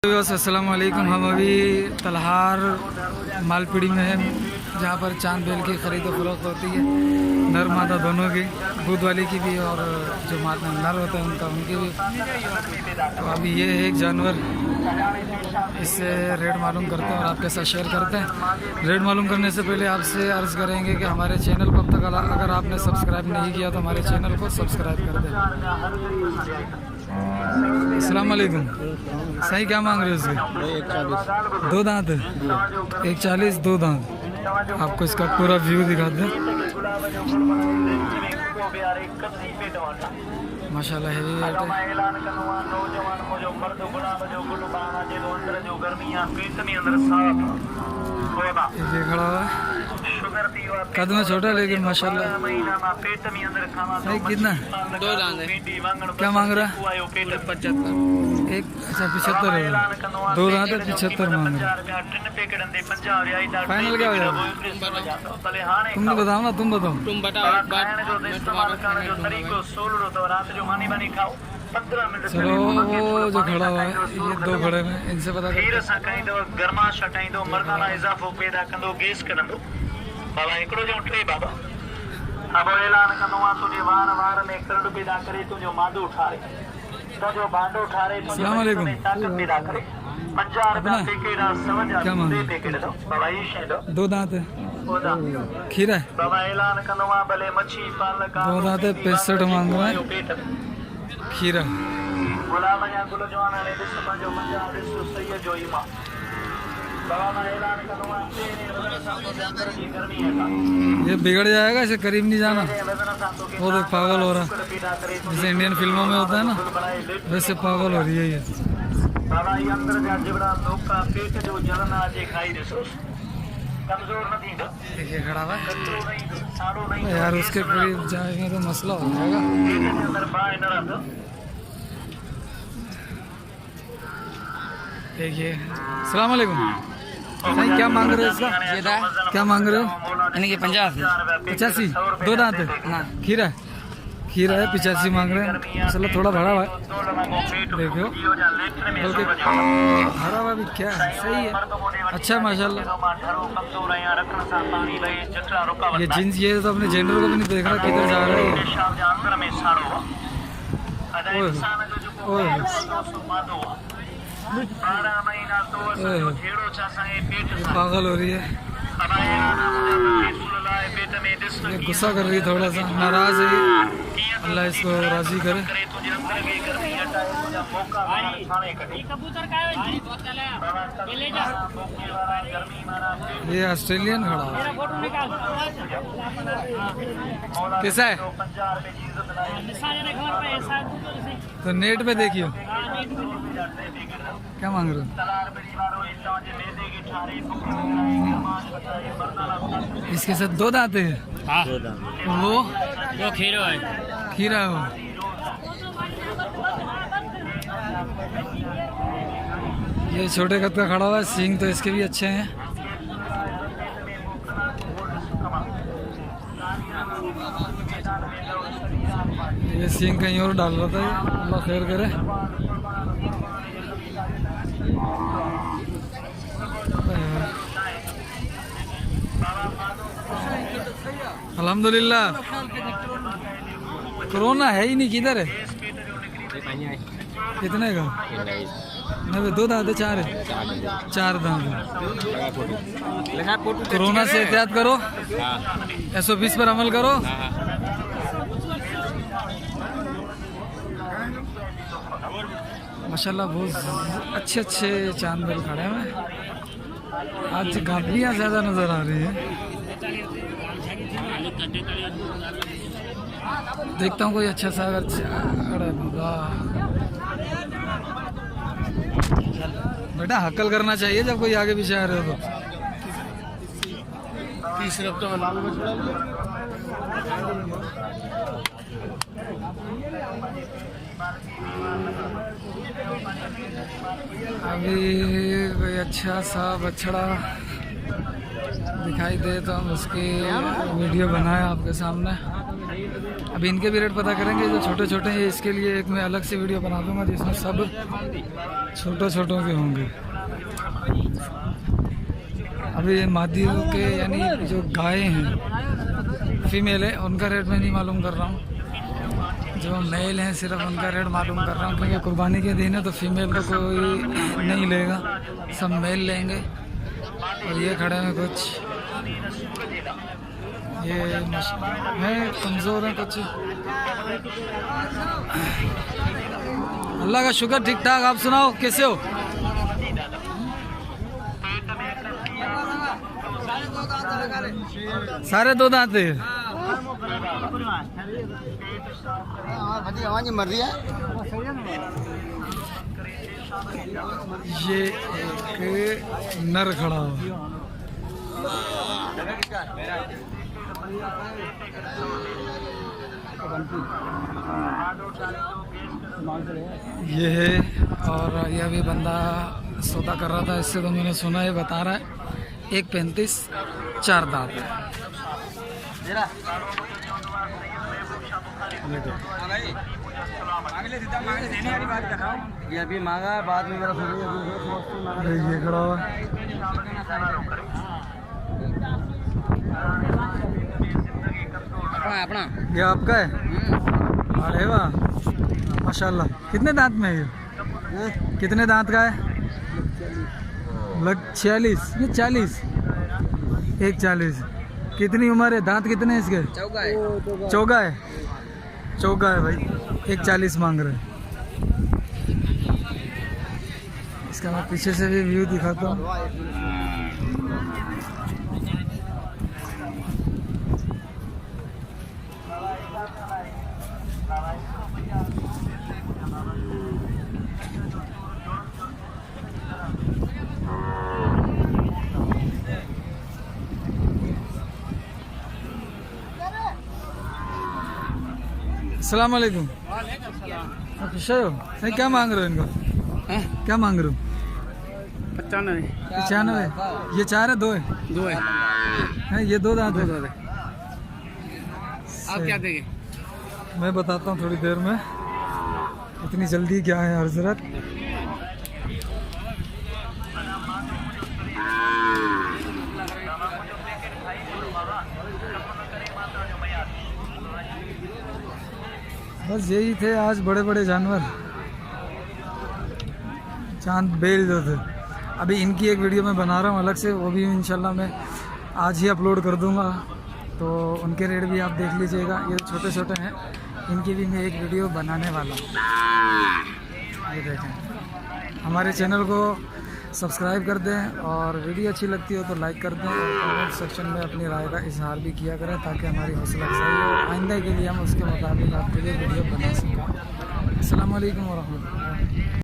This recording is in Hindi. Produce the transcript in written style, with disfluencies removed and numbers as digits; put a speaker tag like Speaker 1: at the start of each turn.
Speaker 1: अस्सलाम वालेकुम। हम अभी तलहार मालपीड़ी में हैं, जहाँ पर चांद बेल की ख़रीद फरोख्त होती है, नर मादा दोनों की, दूध वाली की भी और जो मादा नर होता है उनका, उनकी भी। तो अभी ये है एक जानवर, इससे रेट मालूम करते हैं और आपके साथ शेयर करते हैं। रेट मालूम करने से पहले आपसे अर्ज़ करेंगे कि हमारे चैनल को अब तक अगर आपने सब्सक्राइब नहीं किया तो हमारे चैनल को सब्सक्राइब कर दें। अस्सलाम वालेकुम। सही क्या मांग रहे हो इसके?
Speaker 2: 140
Speaker 1: दो दांत है, 140 दो दांत। आपको इसका पूरा व्यू दिखाते हैं। माशाल्लाह हेवी वेट है। ये खड़ा हुआ है, कद में छोटा लेकिन माशाल्लाह सही। कितना?
Speaker 2: 2 दांत है।
Speaker 1: क्या मांग रहा है?
Speaker 2: 75।
Speaker 1: एक अच्छा 75 है। दो दांत है, 75 मांग रहा है। फाइनल क्या हो जाएगा? तुम नहीं बताओ ना, तुम बताओ।
Speaker 2: तुम बताओ एक बार, मैं तुम्हारा फाइनल दूंगा भाई।
Speaker 1: चलो वो जो खड़ा हुआ है, ये दो खड़े हैं, इनसे पता करते हैं।
Speaker 3: गर्मा छटाईंदो, मर्दाना इजाफो पैदा कंदो, गैस कढंदो। बाबा हिकिड़ो जो टे बाबा अब ऐलान कंदो आहे तुंहिंजे वार वार में करड़ पैदा करे, तुंहिंजो मादो ठारे, तुंहिंजो भांडो ठारे,
Speaker 1: अस्सलाम वालेकुम।
Speaker 3: ताकत पैदा करे। 50 रुपया पैकेट आहे, समझ
Speaker 1: क्या मांग?
Speaker 3: पैकेट दो बाबा, ये शइ दो।
Speaker 1: दो दांत है,
Speaker 3: ओदा
Speaker 1: खीरा है।
Speaker 3: बाबा ऐलान कंदो आहे भले मच्छी पालक
Speaker 1: दो दांत है, 65 मांग रहा है।
Speaker 3: पेट
Speaker 1: खीरा
Speaker 3: गुलाब या गुल जवान ने दिस पंजो 50 दिस सही जो ईमा। बाबा मैं ऐलान कंदो आहे तेरे वजन सां तो अंदर जी गर्मी है का
Speaker 1: ये बिगड़ जाएगा, इसे करीब नहीं जाना।
Speaker 3: वजन सां तो
Speaker 1: वो देख पागल हो रहा है,
Speaker 3: पैदा करे,
Speaker 1: जैसे इंडियन फिल्मों में होता है ना, वैसे पागल हो रही है ये।
Speaker 3: बाबा ये अंदर जा जिबड़ा लोका पेट जो जलन आजे खाई दिसो, कमजोर न थींदो,
Speaker 1: देखिए खड़ा हुआ है
Speaker 3: कतरो नहीं सारो नहीं
Speaker 1: यार, उसके करीब जाएंगे तो मसला हो जाएगा।
Speaker 3: पेट के अंदर बाहर न रहंदो।
Speaker 1: देखिए अस्सलाम वालेकुम। सही क्या मांग रहे हो इसका? क्या मांग रहे हो?
Speaker 2: यानी कि 50 है।
Speaker 1: 85 दो दांत है।
Speaker 2: हाँ।
Speaker 1: खीरा है, खीरा है, 85 मांग रहे हैं। मसला थोड़ा भरा हुआ है, देखो बल्कि भरा हुआ भी क्या है, सही है, अच्छा माशाल्लाह। ये जींस, ये तो अपने जेंडर को भी नहीं देख रहा किधर जा रहा है। ओए ओए ये पागल हो रही है, ये गुस्सा कर रही है, थोड़ा सा नाराज है। अल्लाह इसको राजी करे। ये ऑस्ट्रेलियन खड़ा है, कैसा है? तो नेट पे देखियो। क्या मांग रहे हो? इसके साथ दो दांत है।
Speaker 2: हाँ,
Speaker 1: वो
Speaker 2: जो खीरो है।
Speaker 1: खीरा हो। ये छोटे कद का खड़ा हुआ है, सींग तो इसके भी अच्छे हैं। ये सींग कहीं और डाल रहा था, ये अल्लाह खैर करे। अल्हम्दुलिल्लाह। कोरोना है ही नहीं, किधर है? कितने का? नहीं, दो दांत है, चार है, 4 दांत है। कोरोना से एहतियात करो, 120 पर अमल करो। माशाल्लाह बहुत अच्छे अच्छे चांद बेल खड़े हैं। आज गाभियाँ ज़्यादा नज़र आ रही है। देखता हूँ कोई अच्छा सा, अगर बेटा हकल करना चाहिए जब कोई आगे पीछे आ रहे हो तो।
Speaker 2: 30 रुपये में लाल में छोड़ा।
Speaker 1: अभी कोई अच्छा सा बछड़ा दिखाई दे तो हम उसकी वीडियो बनाए आपके सामने। अभी इनके भी रेट पता करेंगे। जो छोटे छोटे हैं इसके लिए एक मैं अलग से वीडियो बना दूंगा जिसमें सब छोटे छोटों के होंगे। अभी मादियों के यानी जो गाय हैं फीमेल है उनका रेट मैं नहीं मालूम कर रहा हूँ। जो मेल हैं सिर्फ उनका रेट मालूम कर रहा हूँ क्योंकि कुर्बानी के दिन है तो फीमेल तो कोई नहीं लेगा, सब मेल लेंगे। और ये खड़े हैं कुछ, ये है कमज़ोर है कुछ। अल्लाह का शुक्र ठीक ठाक। आप सुनाओ कैसे हो? सारे दो दांत है। ये एक नर खड़ा हुआ। ये है और यह भी बंदा सौदा कर रहा था, इससे तो मैंने सुना है, बता रहा है 1.35 4 दांत है।
Speaker 2: ये अभी मांगा है, बाद में मेरा
Speaker 1: ये खड़ा हुआ
Speaker 2: अपना
Speaker 1: ये आपका है? अरे वाह माशाल्लाह। कितने दांत में है ये? कितने दांत का है? लग 46 ये 40 140। कितनी उम्र है? दांत कितने हैं इसके? चौका है। चौका है भाई। 140 मांग रहे हैं। इसका मैं पीछे से भी व्यू दिखाता हूँ। अस्सलाम वालेकुम। खुश हो? नहीं, क्या मांग रहे हो इनको? क्या मांग रहे हो? 95। ये 4 है 2 है?
Speaker 2: 2 है।
Speaker 1: ये 2 दांत है।
Speaker 2: आप क्या देंगे?
Speaker 1: मैं बताता हूँ थोड़ी देर में। इतनी जल्दी क्या है हजरत? बस यही थे आज बड़े बड़े जानवर, चांद बेल जो थे। अभी इनकी एक वीडियो मैं बना रहा हूँ अलग से, वो भी इंशाल्लाह मैं आज ही अपलोड कर दूँगा, तो उनके रेट भी आप देख लीजिएगा। ये छोटे छोटे हैं, इनकी भी मैं एक वीडियो बनाने वाला हूँ। ये देखें, हमारे चैनल को सब्सक्राइब कर दें और वीडियो अच्छी लगती हो तो लाइक कर दें और कमेंट सेक्शन में अपनी राय का इजहार भी किया करें ताकि हमारी हौसला अफजाई हो और आइंदा के लिए हम उसके मुताबिक आपके लिए वीडियो बना सकें। अस्सलाम वालेकुम व रहमतुल्लाह।